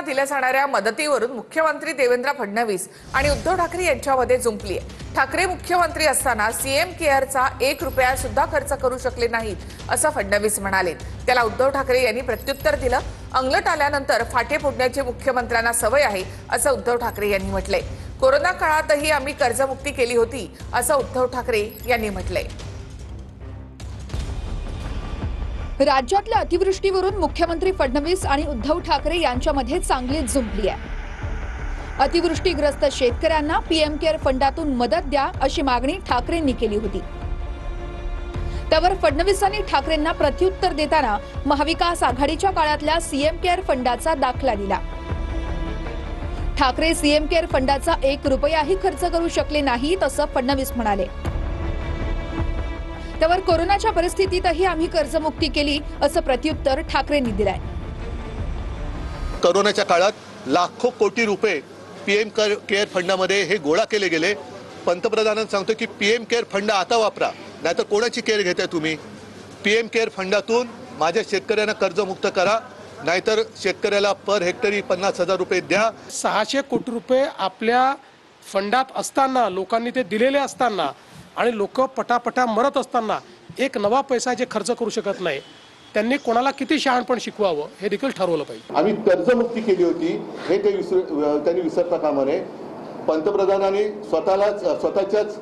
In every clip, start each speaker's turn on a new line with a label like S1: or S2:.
S1: दिल्या जाणाऱ्या मदतीवरून मुख्यमंत्री देवेंद्र फडणवीस आणि उद्धव ठाकरे यांच्यामध्ये जुंपली आहे। ठाकरे मुख्यमंत्री असताना सीएम केअरचा 1 रुपया सुद्धा खर्च करू शकले नाहीत असं फडणवीस म्हणाले। त्याला उद्धव ठाकरे यांनी प्रत्युत्तर दिलं। अंगलट आल्यानंतर फाटे फोडण्याची मुख्यमंत्र्यांना सवय आहे असं उद्धव ठाकरे यांनी म्हटलंय। कोरोना काळातही आम्ही कर्जमुक्ती केली होती असं उद्धव ठाकरे यांनी म्हटलंय।
S2: राज्यातल्या अतिवृष्टीवरून मुख्यमंत्री फडणवीस आणि उद्धव ठाकरे यांच्यामध्ये चांगलीच जुंपली आहे। अतिवृष्टीग्रस्त शेतकऱ्यांना पीएम केअर फंडातून मदत द्या अशी मागणी ठाकरेंनी केली होती। त्यावर फडणवीसांनी ठाकरेंना प्रत्युत्तर देताना महाविकास आघाडीच्या काळातल्या सीएम केअर फंडाचा दाखला दिला। ठाकरे सीएम केअर फंडाचा 1 रुपयाही खर्च करू शकले नाहीत असं फडणवीस म्हणाले। त्यावर कोरोनाच्या परिस्थितीतही आम्ही कर्जमुक्ती केली असं प्रत्युत्तर ठाकरेंनी दिलंय।
S3: कोरोनाच्या काळात लाखो कोटी रुपये पीएम केअर फंडामध्ये हे गोळा केले गेले। पंतप्रधानांनी सांगतो की पीएम केअर फंड आता वापरा, नाहीतर कोणाची केअर घेताय तुम्ही? पीएम केअर फंडातून माझ्या शेतकऱ्यांना कर्जमुक्त करा, नाहीतर शेतकऱ्याला पर हेक्टरी 50,000 रुपये द्या।
S4: 600 कोटी रुपये आपल्या फंडात असताना, लोकांनी ते दिलेले असताना आणि लोक पटापटा मरत असताना एक नवा पैसा जे खर्च करू शकत नाही, त्यांनी कोणाला किती शहाणपण शिकवावं हे देखील ठरवलं पाहिजे।
S3: आम्ही कर्जमुक्ती केली होती हे त्यांनी विसरता कामा नये। पंतप्रधानांनी स्वतःच्याच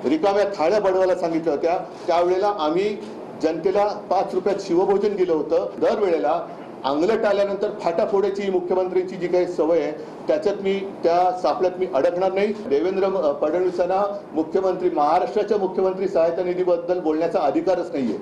S3: रिकाम्या थाळ्या बनवायला सांगितल्या होत्या। त्यावेळेला आम्ही जनतेला 5 रुपयात शिवभोजन दिलं होतं। दरवेळेला अंगलट आल्यानंतर फाटाफोड्याची मुख्यमंत्र्यांची जी काही सवय आहे त्या सापळ्यात मी अडकणार नाही। देवेंद्र फडणवीसांना महाराष्ट्राच्या मुख्यमंत्री सहायता निधीबद्दल बोलण्याचा अधिकारच नाहीये।